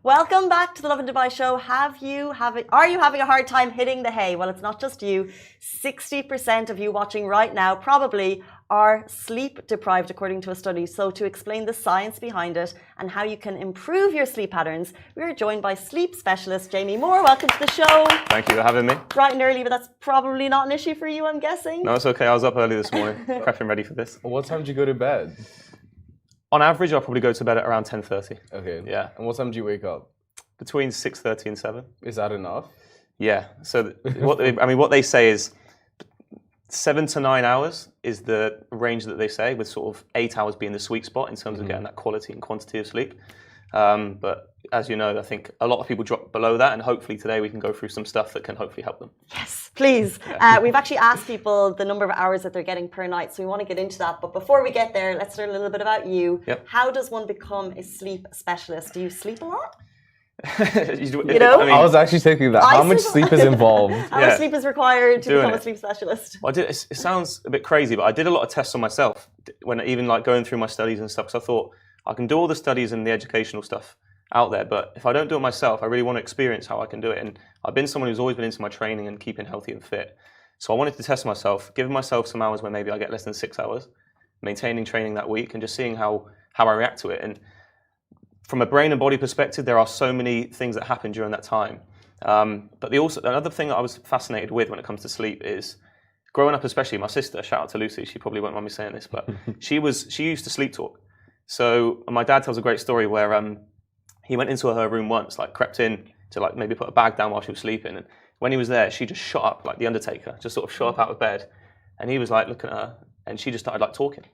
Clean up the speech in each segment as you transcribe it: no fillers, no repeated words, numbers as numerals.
Welcome back to the Lovin Dubai show. Are you having a hard time hitting the hay? Well, it's not just you. 60% of you watching right now probably are sleep deprived, according to a study. So to explain the science behind it and how you can improve your sleep patterns, we're joined by sleep specialist Jamie Moore. Welcome to the show. Thank you for having me. Bright and early, but that's probably not an issue for you, I'm guessing. No, it's okay. I was up early this morning, prepping ready for this. What time do you go to bed? On average, I'll probably go to bed at around 10:30. Okay. Yeah. And what time do you wake up? Between 6:30 and 7. Is that enough? Yeah. So what they say is 7 to 9 hours is the range that they say, with sort of 8 hours being the sweet spot in terms of getting that quality and quantity of sleep. But as you know, I think a lot of people drop below that, and hopefully today we can go through some stuff that can hopefully help them. Yes, please. We've actually asked people the number of hours that they're getting per night, so we want to get into that. But before we get there, let's learn a little bit about you. Yep. How does one become a sleep specialist? Do you sleep a lot? You know, I was actually thinking that. How much sleep is involved? How much sleep is required to become a sleep specialist? Well, it sounds a bit crazy, but I did a lot of tests on myself when even like going through my studies and stuff. Because I thought I can do all the studies and the educational stuff out there, but if I don't do it myself, I really want to experience how I can do it. And I've been someone who's always been into my training and keeping healthy and fit. So I wanted to test myself, giving myself some hours where maybe I get less than 6 hours, maintaining training that week, and just seeing how I react to it. And from a brain and body perspective, there are so many things that happen during that time. But another thing that I was fascinated with when it comes to sleep is growing up, especially my sister, shout out to Lucy, she probably won't mind me saying this, but she used to sleep talk. So my dad tells a great story where he went into her room once, like crept in to like maybe put a bag down while she was sleeping. And when he was there, she just shot up like the Undertaker, just sort of shot up out of bed. And he was like looking at her, and she just started like talking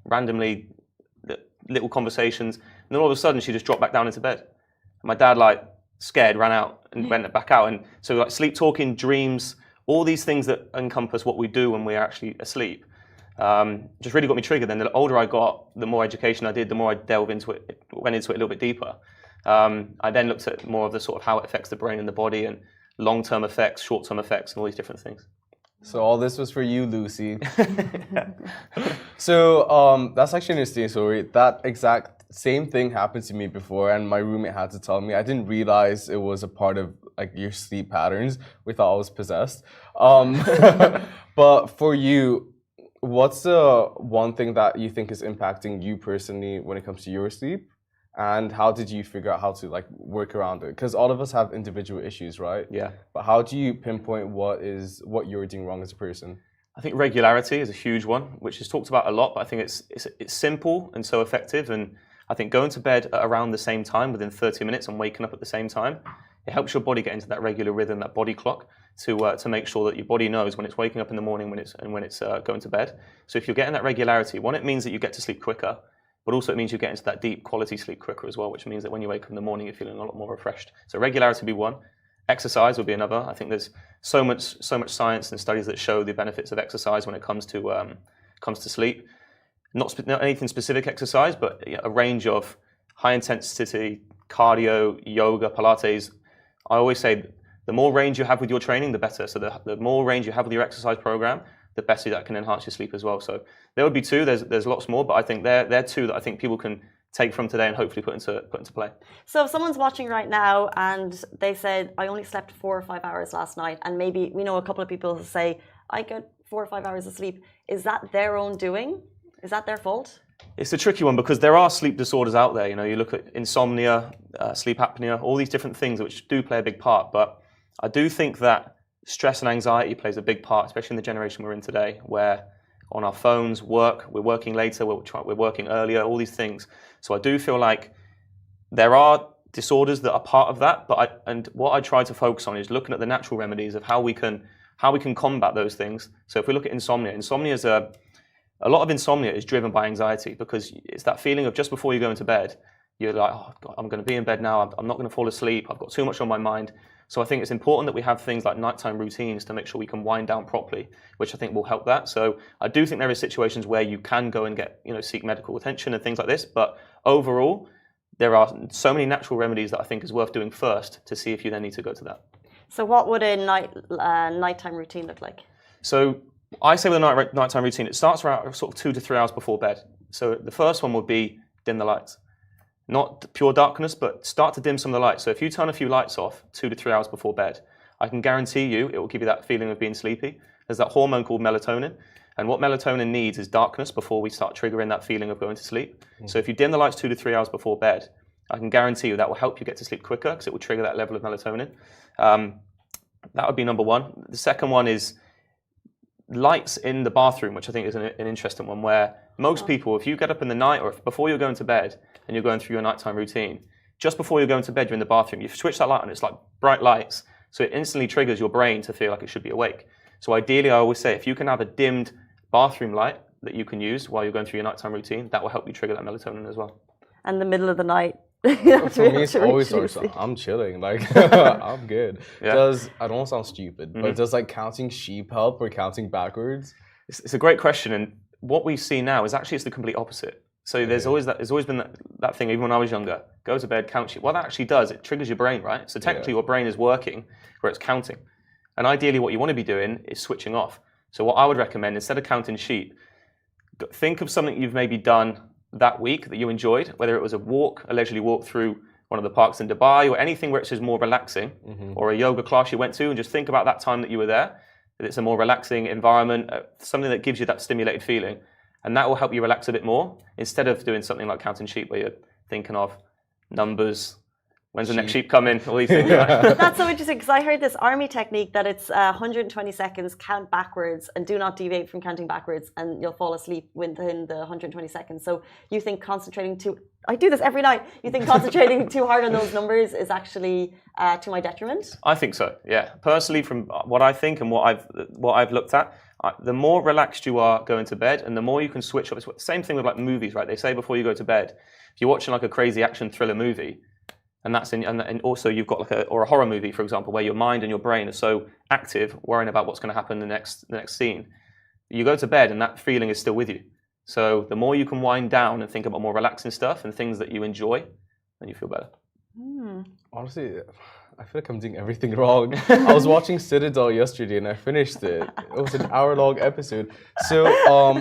randomly, little conversations. And then all of a sudden she just dropped back down into bed. And my dad, like scared, ran out and went back out. And so like sleep talking, dreams, all these things that encompass what we do when we're actually asleep, just really got me triggered. Then the older I got, the more education I did, the more I went into it a little bit deeper. I then looked at more of the sort of how it affects the brain and the body, and long-term effects, short-term effects, and all these different things. So all this was for you, Lucy. So that's actually an interesting story. That exact same thing happened to me before, and my roommate had to tell me. I didn't realize it was a part of like your sleep patterns. We thought I was possessed. But for you, what's the one thing that you think is impacting you personally when it comes to your sleep? And how did you figure out how to like work around it? Because all of us have individual issues, right? Yeah. But how do you pinpoint what you're doing wrong as a person? I think regularity is a huge one, which is talked about a lot, but I think it's simple and so effective. And I think going to bed at around the same time, within 30 minutes, and waking up at the same time, it helps your body get into that regular rhythm, that body clock, to make sure that your body knows when it's waking up in the morning, when it's going to bed. So if you're getting that regularity, one, it means that you get to sleep quicker. But also it means you get into that deep quality sleep quicker as well, which means that when you wake up in the morning, you're feeling a lot more refreshed. So regularity would be one. Exercise would be another. I think there's so much science and studies that show the benefits of exercise when it comes to sleep. Not anything specific exercise, but a range of high intensity cardio, yoga, Pilates. I always say the more range you have with your training, the better. So the more range you have with your exercise program, the better that can enhance your sleep as well. So there would be two. There's lots more, but I think they're two that I think people can take from today and hopefully put into play. So if someone's watching right now and they said, I only slept 4 or 5 hours last night, and maybe we know a couple of people who say, I get 4 or 5 hours of sleep, is that their own doing? Is that their fault? It's a tricky one because there are sleep disorders out there. You know, you look at insomnia, sleep apnea, all these different things which do play a big part. But I do think that stress and anxiety plays a big part, especially in the generation we're in today, where on our phones, we're working later, we're working earlier, all these things. So I do feel like there are disorders that are part of that, and what I try to focus on is looking at the natural remedies of how we can combat those things. So if we look at insomnia is a lot of insomnia is driven by anxiety, because it's that feeling of just before you go into bed, you're like, oh God, I'm going to be in bed now, I'm not going to fall asleep, I've got too much on my mind. So I think it's important that we have things like nighttime routines to make sure we can wind down properly, which I think will help that. So I do think there are situations where you can go and get, seek medical attention and things like this. But overall, there are so many natural remedies that I think is worth doing first to see if you then need to go to that. So what would a nighttime routine look like? So I say with a nighttime routine, it starts around sort of 2 to 3 hours before bed. So the first one would be dim the lights. not pure darkness, but start to dim some of the lights. So if you turn a few lights off 2 to 3 hours before bed, I can guarantee you it will give you that feeling of being sleepy. There's that hormone called melatonin. And what melatonin needs is darkness before we start triggering that feeling of going to sleep. So if you dim the lights 2 to 3 hours before bed, I can guarantee you that will help you get to sleep quicker because it will trigger that level of melatonin. That would be number one. The second one is lights in the bathroom, which I think is an interesting one, where most people, if you get up in the night or before you're going to bed and you're going through your nighttime routine, just before you're going to bed, you're in the bathroom, you switch that light on, it's like bright lights. So it instantly triggers your brain to feel like it should be awake. So ideally, I always say, if you can have a dimmed bathroom light that you can use while you're going through your nighttime routine, that will help you trigger that melatonin as well. And the middle of the night. For me, it's always I'm chilling. Like, I'm good. Does, I don't want to sound stupid, but does like counting sheep help or counting backwards? It's a great question. And what we see now is actually it's the complete opposite. So there's always been that thing, even when I was younger, go to bed, count sheep. What that actually does, it triggers your brain, right? So technically your brain is working where it's counting. And ideally what you want to be doing is switching off. So what I would recommend, instead of counting sheep, think of something you've maybe done that week that you enjoyed, whether it was a walk, a leisurely walk through one of the parks in Dubai, or anything where it's just more relaxing, or a yoga class you went to, and just think about that time that you were there, that it's a more relaxing environment, something that gives you that stimulated feeling. And that will help you relax a bit more, instead of doing something like counting sheep where you're thinking of numbers, when's the next sheep coming, all these things. That's so interesting, because I heard this army technique that it's 120 seconds, count backwards, and do not deviate from counting backwards, and you'll fall asleep within the 120 seconds. So you think concentrating I do this every night, you think concentrating too hard on those numbers is actually to my detriment? I think so, yeah. Personally, from what I think and what I've looked at, the more relaxed you are going to bed, and the more you can switch off. It's the same thing with like movies, right? They say before you go to bed, if you're watching like a crazy action thriller movie, and also you've got like a horror movie, for example, where your mind and your brain are so active, worrying about what's going to happen in the next scene. You go to bed and that feeling is still with you. So the more you can wind down and think about more relaxing stuff and things that you enjoy, then you feel better. Honestly, I feel like I'm doing everything wrong. I was watching Citadel yesterday and I finished it. It was an hour-long episode. So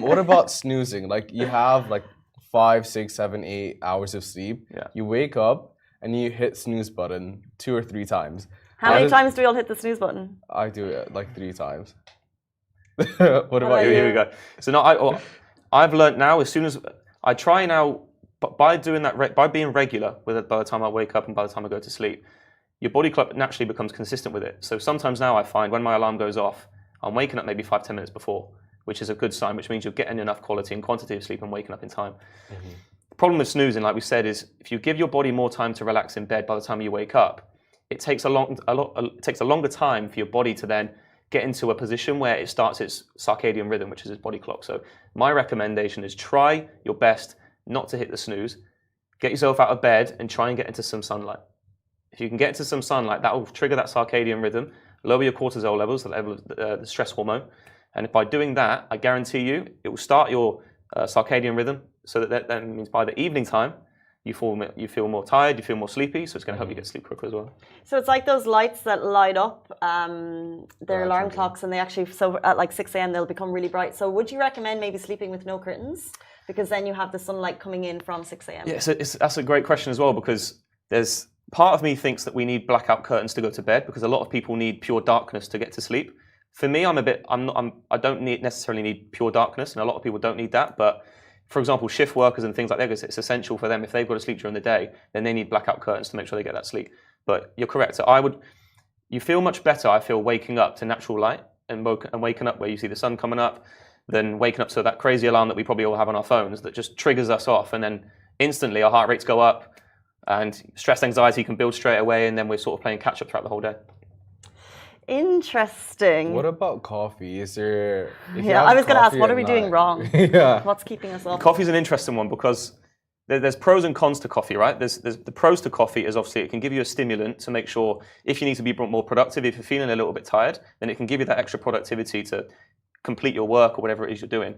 what about snoozing? Like you have like 5, 6, 7, 8 hours of sleep. Yeah. You wake up and you hit snooze button 2 or 3 times. How many times do we all hit the snooze button? I do it like 3 times. What about you? Here we go. So now I've learned now, as soon as I try now, by doing that, by being regular with it, by the time I wake up and by the time I go to sleep, your body clock naturally becomes consistent with it. So sometimes now I find when my alarm goes off, I'm waking up maybe 5-10 minutes before, which is a good sign, which means you're getting enough quality and quantity of sleep and waking up in time. The problem with snoozing, like we said, is if you give your body more time to relax in bed by the time you wake up, it takes a longer time for your body to then get into a position where it starts its circadian rhythm, which is its body clock. So my recommendation is try your best not to hit the snooze. Get yourself out of bed and try and get into some sunlight. If you can get into some sunlight, that will trigger that circadian rhythm, lower your cortisol levels, the level of the stress hormone. And by doing that, I guarantee you, it will start your circadian rhythm. So that means by the evening time, you feel more tired, you feel more sleepy, so it's going to help you get sleep quicker as well. So it's like those lights that light up their alarm clocks, and they actually, so at like 6 a.m. they'll become really bright. So would you recommend maybe sleeping with no curtains? Because then you have the sunlight coming in from 6 a.m. Yeah, so that's a great question as well, because there's part of me thinks that we need blackout curtains to go to bed, because a lot of people need pure darkness to get to sleep. For me, I don't necessarily need pure darkness, and a lot of people don't need that, but for example, shift workers and things like that, it's essential for them. If they've got to sleep during the day, then they need blackout curtains to make sure they get that sleep. But you're correct. So you feel much better, I feel, waking up to natural light and waking up where you see the sun coming up, than waking up to that crazy alarm that we probably all have on our phones that just triggers us off, and then instantly our heart rates go up and stress anxiety can build straight away, and then we're sort of playing catch up throughout the whole day. Interesting. What about coffee? Is there... I was going to ask, what are we doing wrong? What's keeping us up? Coffee's an interesting one, because there's pros and cons to coffee, right? There's the pros to coffee is obviously it can give you a stimulant to make sure if you need to be more productive, if you're feeling a little bit tired, then it can give you that extra productivity to complete your work or whatever it is you're doing.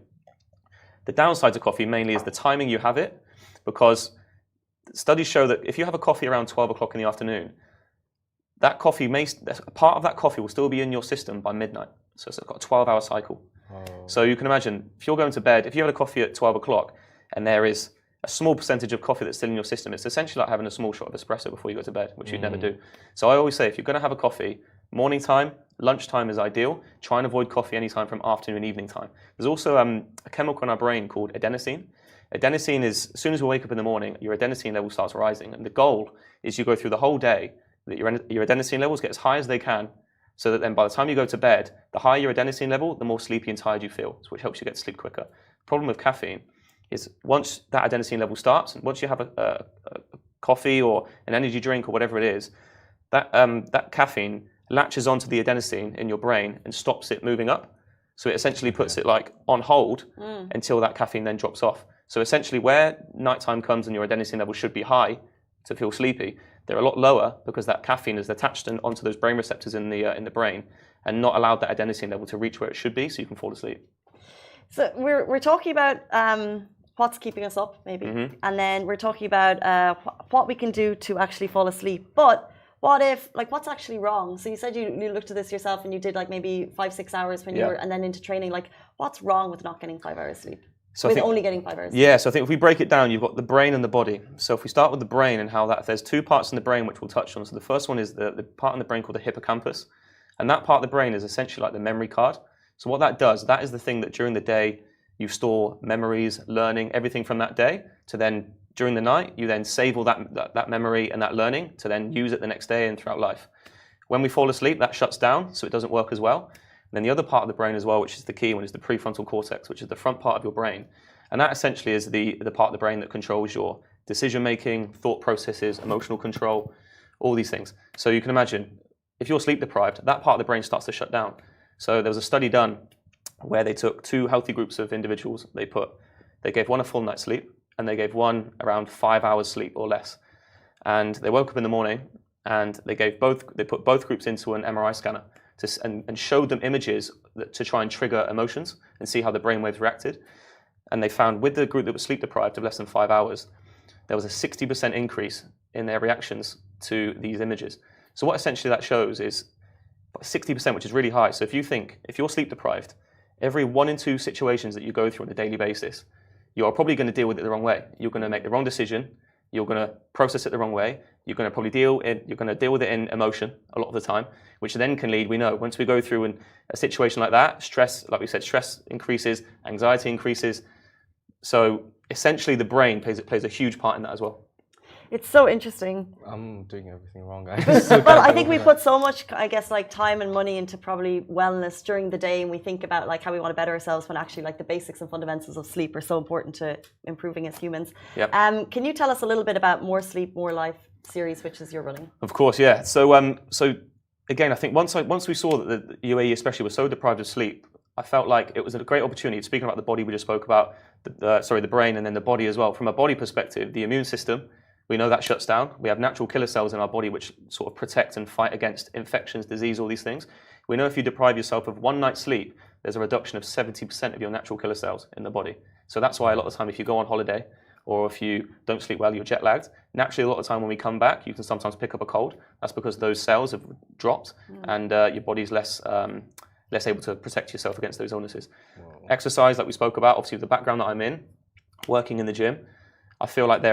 The downside to coffee mainly is the timing you have it, because studies show that if you have a coffee around 12 o'clock in the afternoon, that coffee part of that coffee will still be in your system by midnight. So it's got a 12-hour cycle. So you can imagine if you're going to bed, if you had a coffee at 12 o'clock and there is a small percentage of coffee that's still in your system. It's essentially like having a small shot of espresso before you go to bed, which you'd never do. So I always say, if you're going to have a coffee, morning time, lunchtime is ideal. Try and avoid coffee anytime from afternoon and evening time. There's also a chemical in our brain called adenosine. Adenosine is, as soon as we wake up in the morning, your adenosine level starts rising. And the goal is you go through the whole day that your adenosine levels get as high as they can, so that then by the time you go to bed, the higher your adenosine level, the more sleepy and tired you feel, which helps you get to sleep quicker. The problem with caffeine is once that adenosine level starts, and once you have a coffee or an energy drink or whatever it is, that caffeine latches onto the adenosine in your brain and stops it moving up. So it essentially puts it like on hold until that caffeine then drops off. So essentially where nighttime comes and your adenosine level should be high to feel sleepy, they're a lot lower because that caffeine is attached onto those brain receptors in the brain and not allowed that adenosine level to reach where it should be so you can fall asleep. So we're talking about what's keeping us up, maybe, and then we're talking about what we can do to actually fall asleep. But what if, like, what's actually wrong? So you said you looked at this yourself and you did like maybe 5-6 hours when you were, and then into training. Like, what's wrong with not getting 5 hours sleep? So with only getting 5 hours sleep? Yeah, so I think if we break it down, you've got the brain and the body. So if we start with the brain and how there's two parts in the brain which we'll touch on. So the first one is the part in the brain called the hippocampus. And that part of the brain is essentially like the memory card. So what that does, that is the thing that during the day you store memories, learning, everything from that day, to then during the night you then save all that memory and that learning to then use it the next day and throughout life. When we fall asleep, that shuts down, so it doesn't work as well. And then the other part of the brain as well, which is the key one, is the prefrontal cortex, which is the front part of your brain. And that essentially is the part of the brain that controls your decision-making, thought processes, emotional control, all these things. So you can imagine, if you're sleep deprived, that part of the brain starts to shut down. So there was a study done where they took 2 healthy groups of individuals. They gave one a full night's sleep, and they gave one around 5 hours sleep or less. And they woke up in the morning, and they put both groups into an MRI scanner and showed them images to try and trigger emotions and see how the brainwaves reacted. And they found with the group that was sleep deprived of less than 5 hours, there was a 60% increase in their reactions to these images. So what essentially that shows is 60%, which is really high. So if you're sleep deprived, every 1 in 2 situations that you go through on a daily basis, you're probably going to deal with it the wrong way. You're going to make the wrong decision. You're going to process it the wrong way. You're going to deal with it in emotion a lot of the time, which then can lead, we know, once we go through a situation like that, stress, like we said, stress increases, anxiety increases. So essentially the brain plays a huge part in that as well. It's so interesting. I'm doing everything wrong, guys. Well, I think we put so much, I guess, like time and money into probably wellness during the day, and we think about like how we want to better ourselves when actually like the basics and fundamentals of sleep are so important to improving as humans. Yep. Can you tell us a little bit about More Sleep, More Life series, which is you're running? Of course, yeah. So again, I think once we saw that the UAE especially was so deprived of sleep, I felt like it was a great opportunity. Speaking about the body, we just spoke about the brain and then the body as well. From a body perspective, the immune system, we know that shuts down. We have natural killer cells in our body which sort of protect and fight against infections, disease, all these things. We know if you deprive yourself of 1 night's sleep, there's a reduction of 70% of your natural killer cells in the body. So that's why a lot of the time if you go on holiday or if you don't sleep well, you're jet lagged. Naturally, a lot of the time when we come back, you can sometimes pick up a cold. That's because those cells have dropped and your body's less able to protect yourself against those illnesses. Whoa. Exercise, like we spoke about, obviously the background that I'm in, working in the gym, I feel like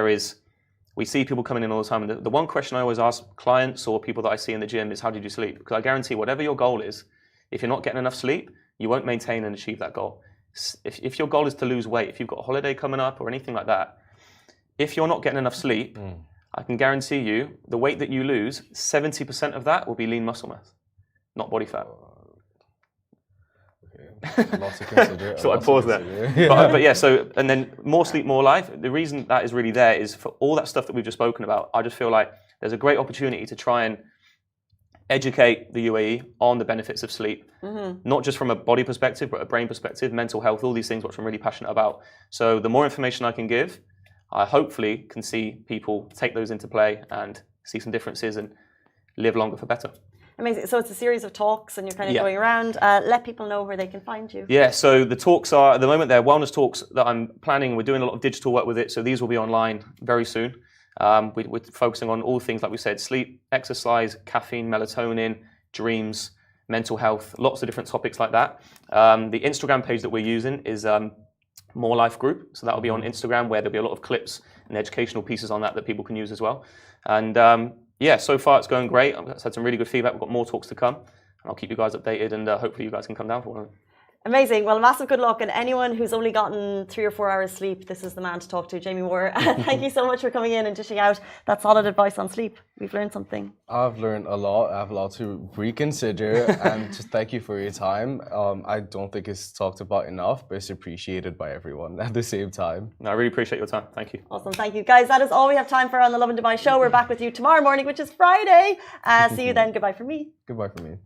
we see people coming in all the time, and the one question I always ask clients or people that I see in the gym is, how did you sleep? Because I guarantee whatever your goal is, if you're not getting enough sleep, you won't maintain and achieve that goal. If your goal is to lose weight, if you've got a holiday coming up or anything like that, if you're not getting enough sleep, I can guarantee you the weight that you lose, 70% of that will be lean muscle mass, not body fat. Lots to consider. So I pause there. But yeah, so, and then More Sleep, More Life, the reason that is really there is for all that stuff that we've just spoken about. I just feel like there's a great opportunity to try and educate the UAE on the benefits of sleep, not just from a body perspective, but a brain perspective, mental health, all these things, which I'm really passionate about. So the more information I can give, I hopefully can see people take those into play and see some differences and live longer for better. Amazing. So it's a series of talks and you're kind of going around. Let people know where they can find you. Yeah, so the talks are, at the moment, they're wellness talks that I'm planning. We're doing a lot of digital work with it, so these will be online very soon. We're focusing on all things, like we said, sleep, exercise, caffeine, melatonin, dreams, mental health, lots of different topics like that. The Instagram page that we're using is More Life group. So that'll be on Instagram, where there'll be a lot of clips and educational pieces on that people can use as well. And yeah, so far it's going great. I've had some really good feedback. We've got more talks to come, and I'll keep you guys updated, and hopefully you guys can come down for one of them. Amazing. Well, massive good luck. And anyone who's only gotten 3 or 4 hours sleep, this is the man to talk to, Jamie Moore. Thank you so much for coming in and dishing out that solid advice on sleep. We've learned something. I've learned a lot. I have a lot to reconsider, and just thank you for your time. I don't think it's talked about enough, but it's appreciated by everyone at the same time. No, I really appreciate your time. Thank you. Awesome. Thank you. Guys, that is all we have time for on the Lovin Dubai show. We're back with you tomorrow morning, which is Friday. See you then. Goodbye from me. Goodbye from me.